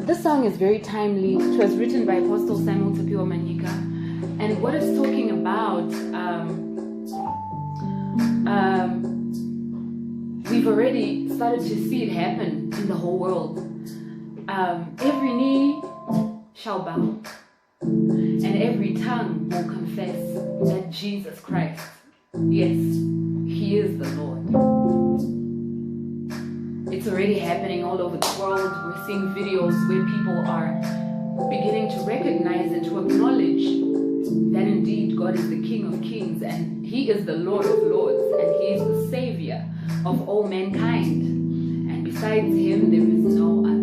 This song is very timely. It was written by Apostle Samuel Tapiwa Manyika, and what it's talking about, we've already started to see it happen in the whole world. Every knee shall bow, and every tongue will confess that Jesus Christ, yes, He is the Lord. It's already happening all over the world. We're seeing videos where people are beginning to recognize and to acknowledge that indeed God is the King of Kings and He is the Lord of Lords and He is the Savior of all mankind. And besides Him, there is no other.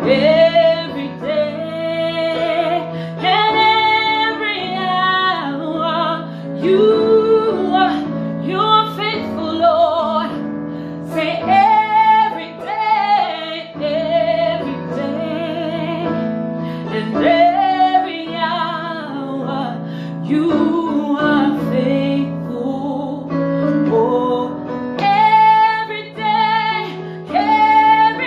Every day and every hour, you're faithful, Lord. Say every day and every hour, you are faithful. Oh, every day and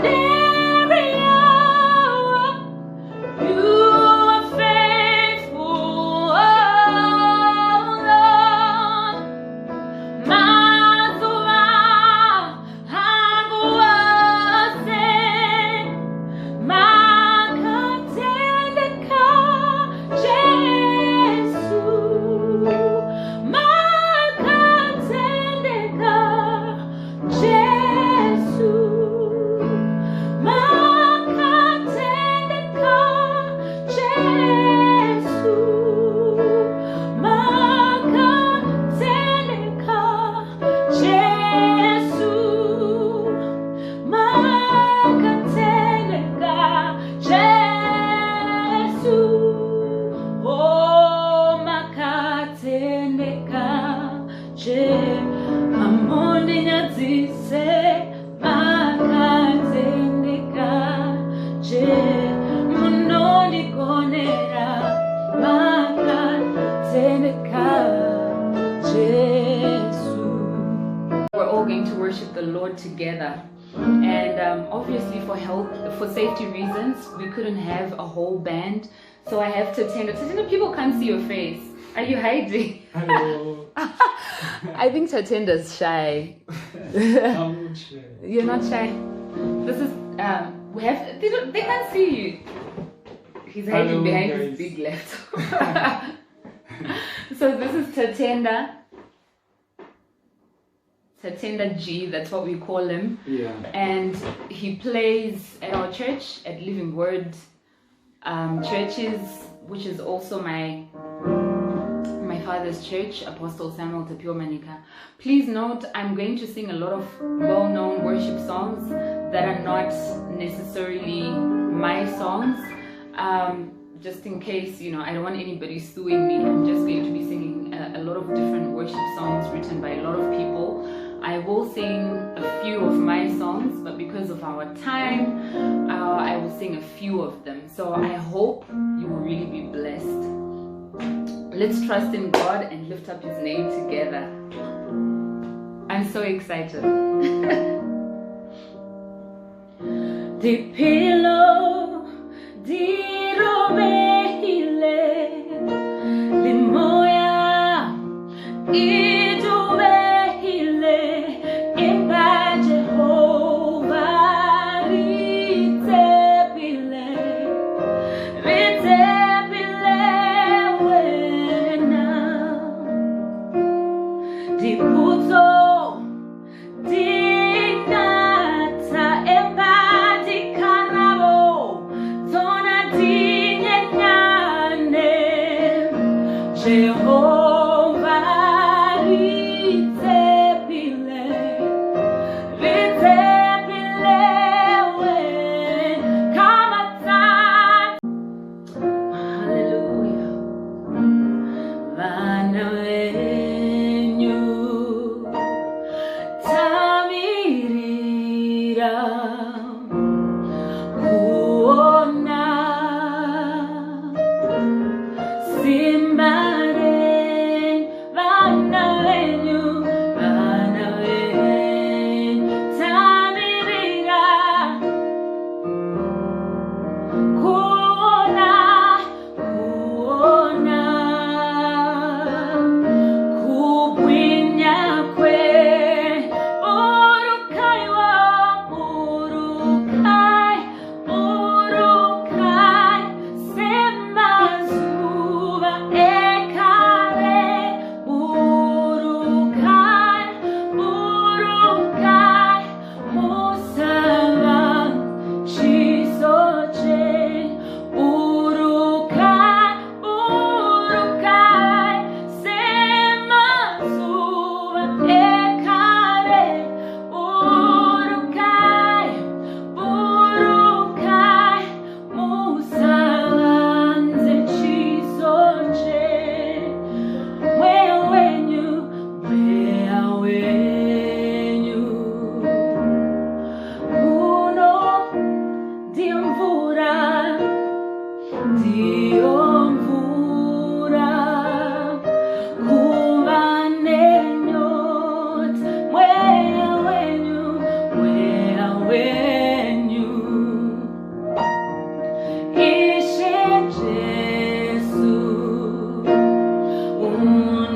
every hour, you are faithful. Oh, Lord. Mazura hanguase makatendeka Jesu, makatendeka Jesu, makatendeka Jesu, makatendeka Jesu, makatendeka Jesu, oh makatendeka amonde nyadzise makatendeka munondigonera makatendeka Jesu. We're all going to worship the Lord together, and obviously for safety reasons, we couldn't have a whole band, so I have to attend. People can't see your face. Are you hiding? Hello. I think Tatenda's shy. I'm not sure. You're not shy. This is they can't see you. He's hiding Hello, behind guys. his big laptop. So this is Tatenda G, that's what we call him. Yeah. And he plays at our church, at Living Word Churches, which is also my father's church, Apostle Samuel Tapio Manika. Please note, I'm going to sing a lot of well-known worship songs that are not necessarily my songs. Just in case, I don't want anybody suing me. I'm just going to be singing a lot of different worship songs written by a lot of people. I will sing a few of my songs, but because of our time, I will sing a few of them. So I hope you will really be blessed. Let's trust in God and lift up His name together. I'm so excited. Di pillow, di robehile, limoya, idubehile, imba Jehovah, ritebile, wena, di puto, dinata, emba di karabo, dona dinyane, Jehovah, ritebile, wen, kamata. Hallelujah. Vana wenyu tamirira kuona simbare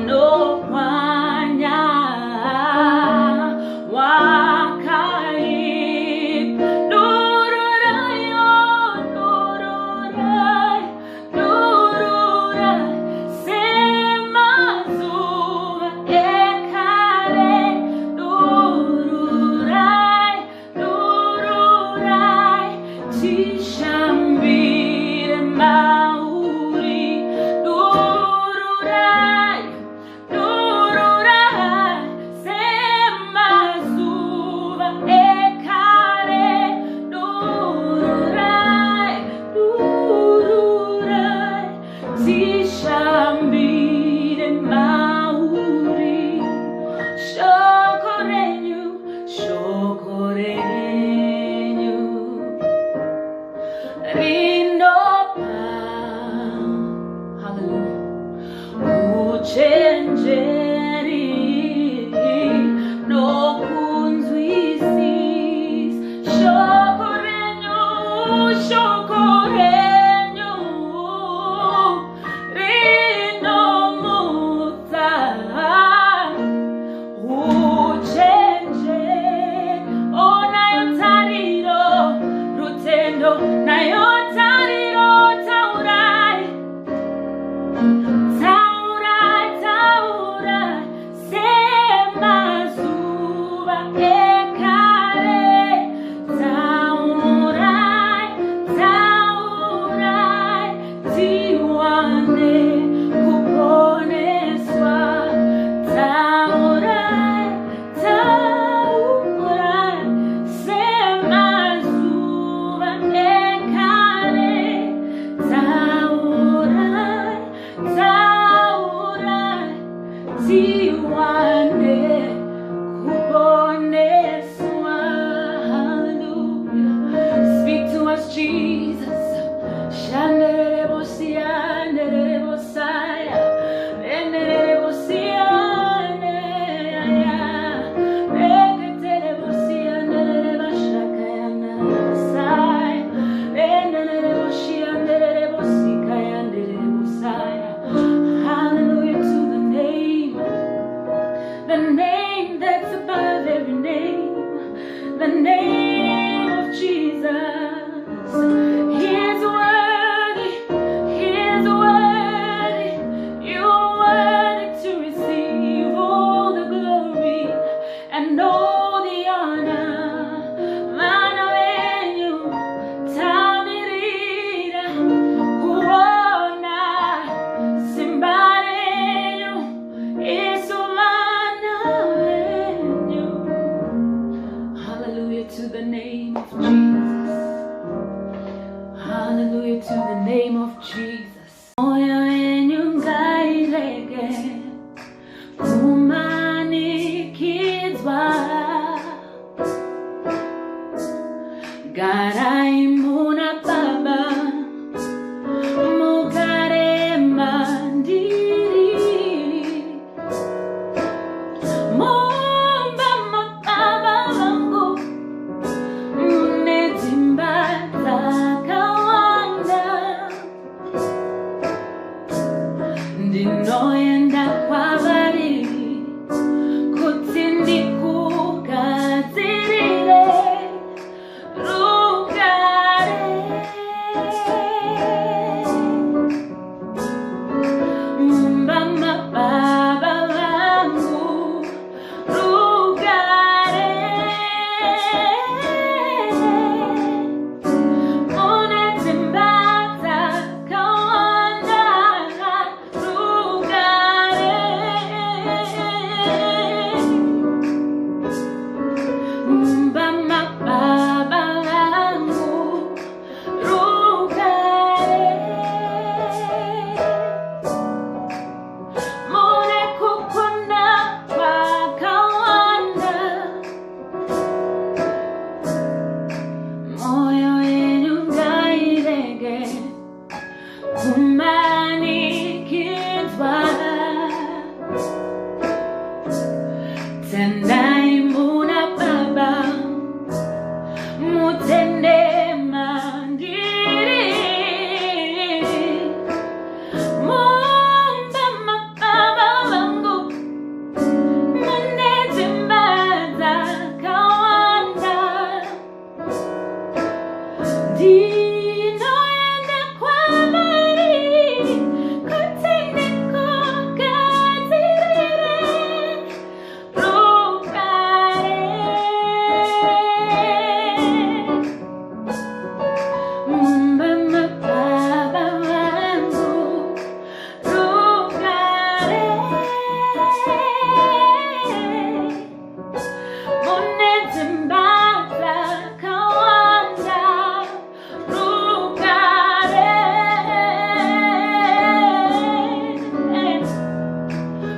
unokwanya wakai dururayo dururai dururai semazuva ekare dururai dururai tishambire mauri dururai dururai semazuva ekare dururai dururai tishambire mauri shokorenyu shokorenyu rinopa hallelujah uchenjeri nokunzwisis shokorenyu shokorenyu rinomutsa uchenje onayotariro rutendo nayotariro taurai taurai taurai semazuva ekare taurai taurai tiwane kuponeswa taurai taurai semazuva ekare taurai taurai tiwane kuponeswa. Hallelujah. Speak to us, Jesus. Shanderebosia, nerebosaya, nerebosiya, neketerebosia, nerebashakaya, nerebosaya, nereboshiya, nerebosika, nerebosaya. Hallelujah to the name that's above every name, the name of Jesus.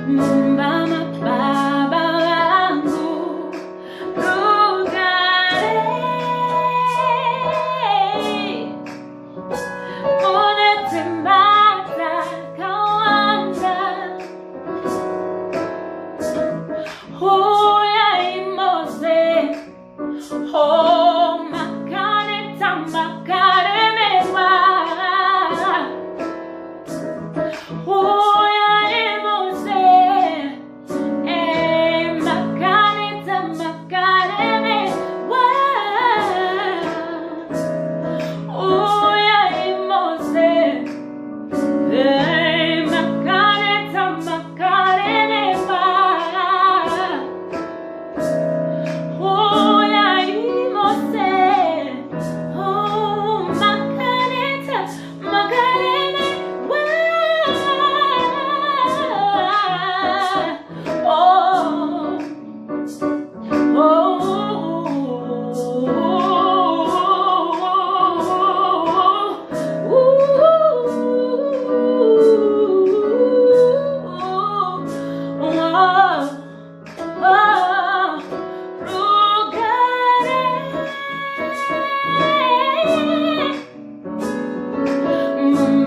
Mama baba wangu rugare unetembata kawanda huya imose ho makane tamakare mewa huya imose makane tamakare mewa huya imose makane tamakare mewa huya imose makane tamakare mewa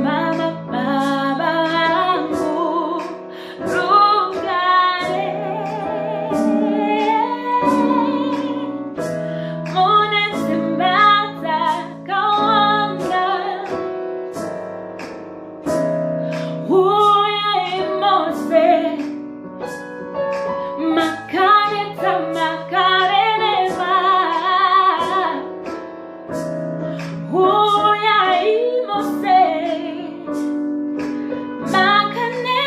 Mama baba wangu rugare unetembata kawanda huya imose makane tamakare neva huya imose makane.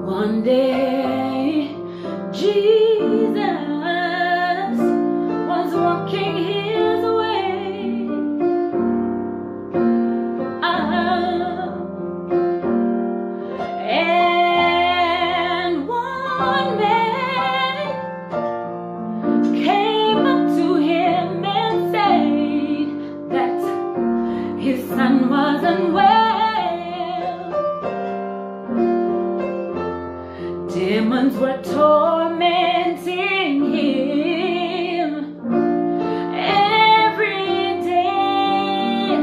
One day, Jesus was walking his way. And one man came up to him and said that his son was unwell. Demons were tormenting him every day,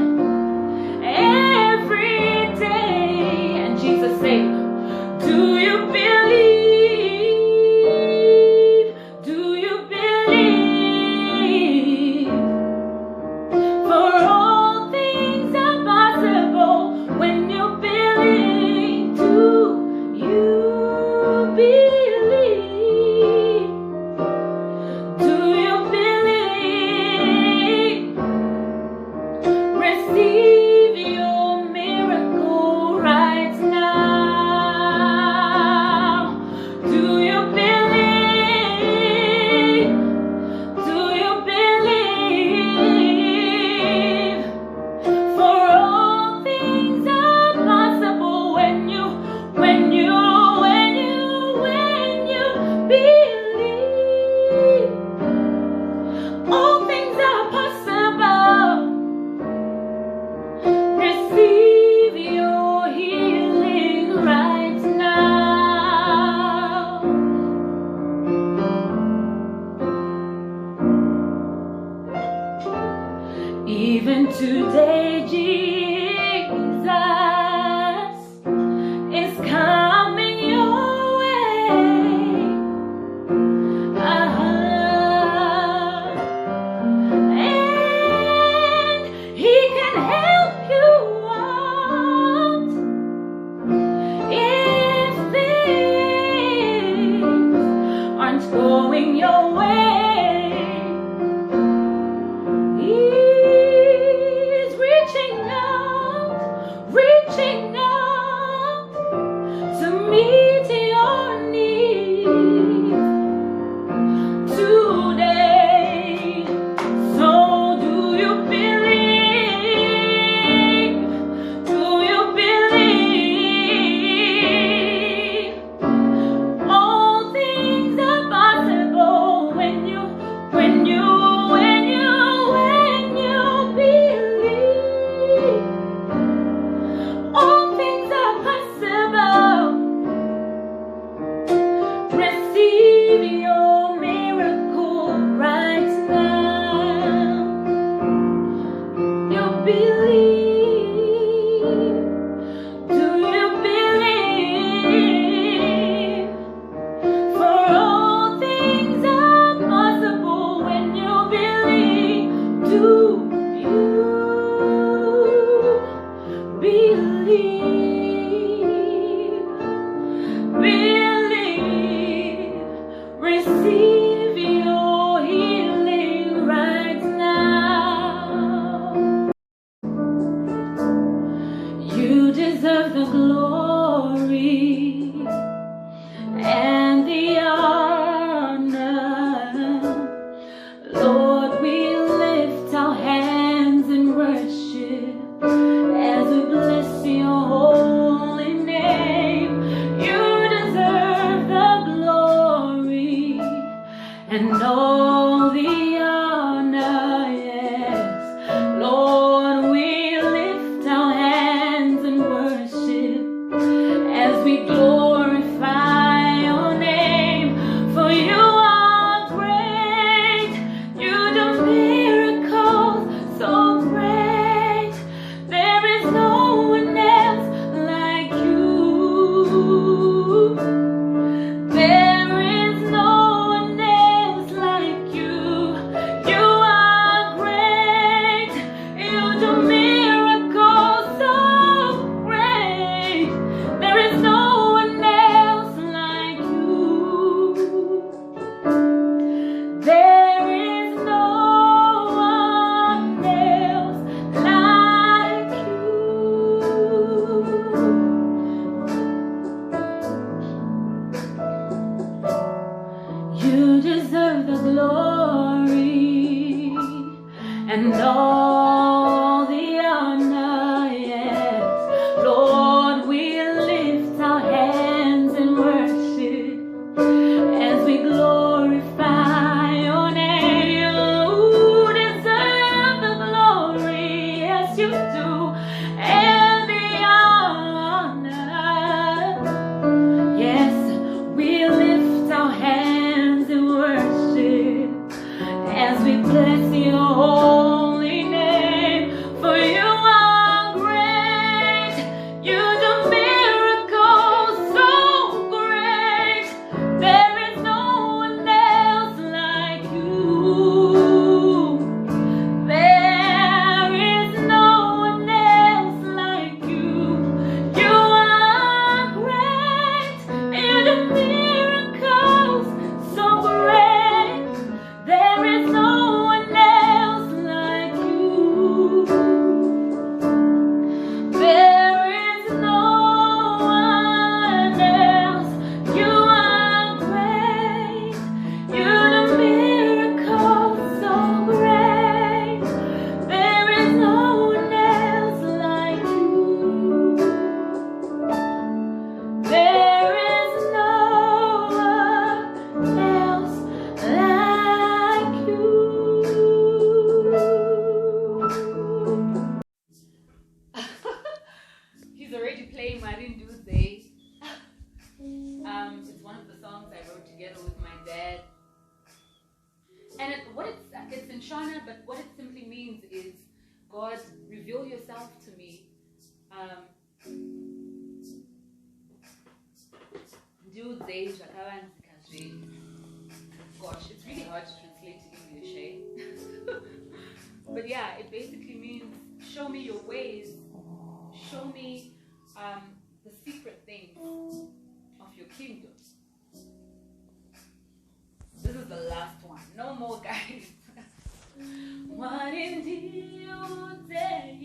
and Jesus said, do you believe? Do you believe? For all things are possible when you believe. Do you believe? Do you believe? Receive your miracle right now. Do you believe? Do you believe? For all things are possible when you believe. All things are possible. Receive your healing right now. Even today, Jesus is coming your way. And he can help you out if things aren't going your way. He's reaching out, and all the honor, yes. Lord, we lift our hands in worship as we glorify your name. You deserve the glory, yes you do, and the honor. Yes, we lift our hands in worship as we bless your holy name. For you are great, you do miracles so great. There is no one else like you. There is no one else like you. You are great, you do miracles so great. There is no one else like you. There is no one else. You are great. You do miracles so great. There is no one else like you. There is no one else like you. He's already playing Marine Tuesday. It's one of the songs I wrote together with my dad. And it's in Shona, but what it simply means is, God, reveal yourself to me. Gosh, it's really hard to translate to English, eh? But yeah, it basically means, show me your ways, show me the secret things of your kingdom. This is the last one. No more, guys. What indeed you say?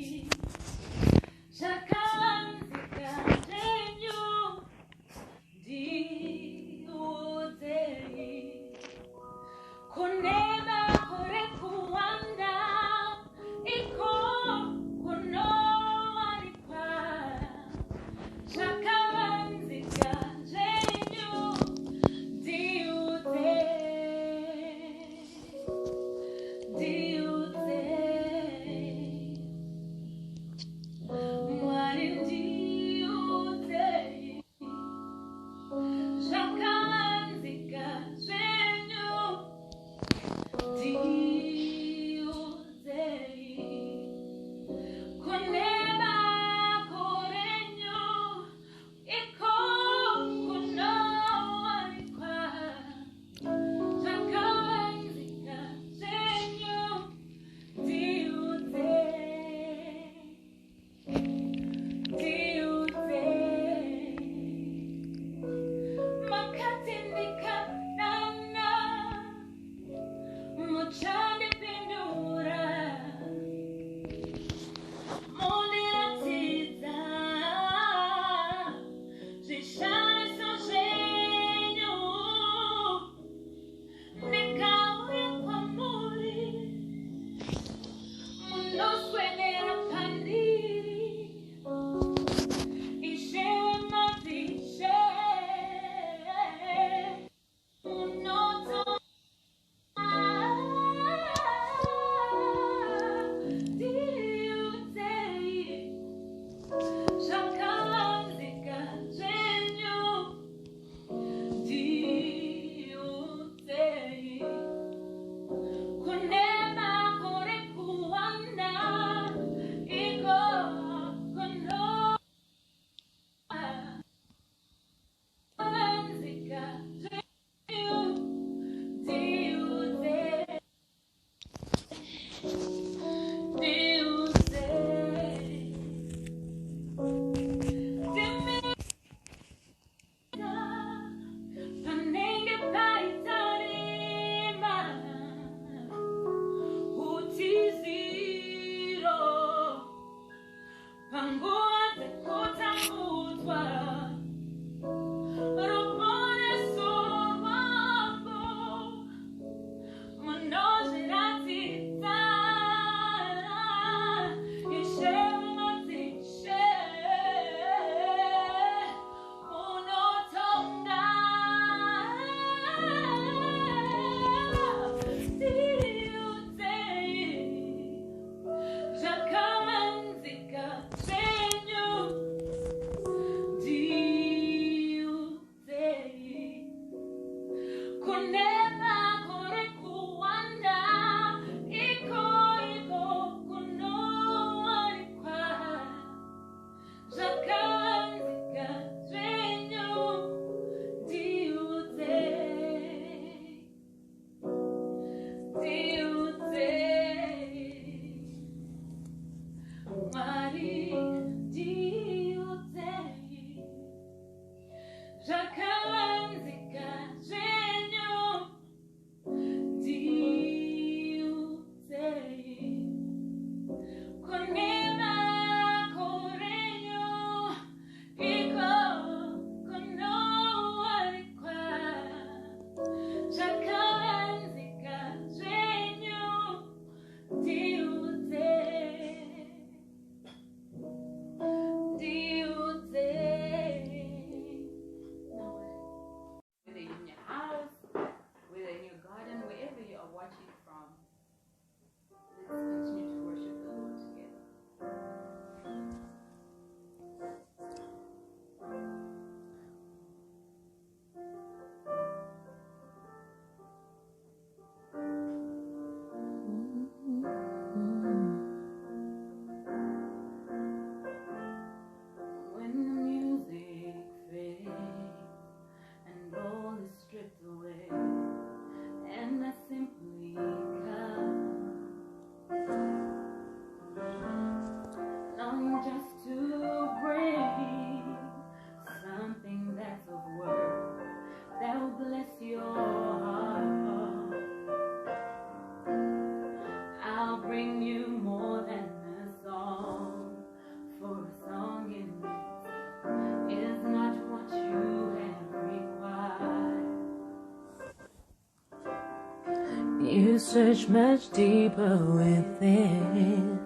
search much deeper within.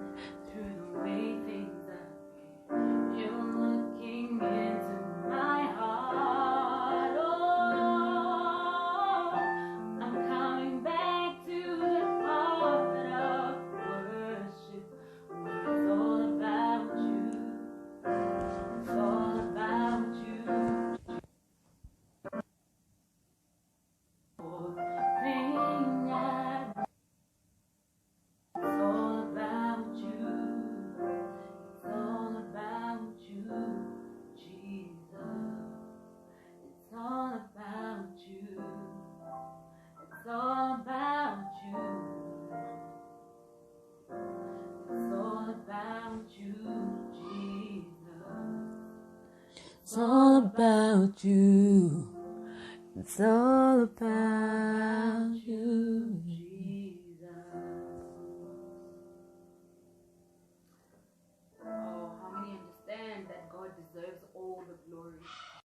Through the way things appear, you're looking into my heart. Oh, I'm coming back to the heart of worship, where it's all about you. It's all about you. It's all about you. It's all about you.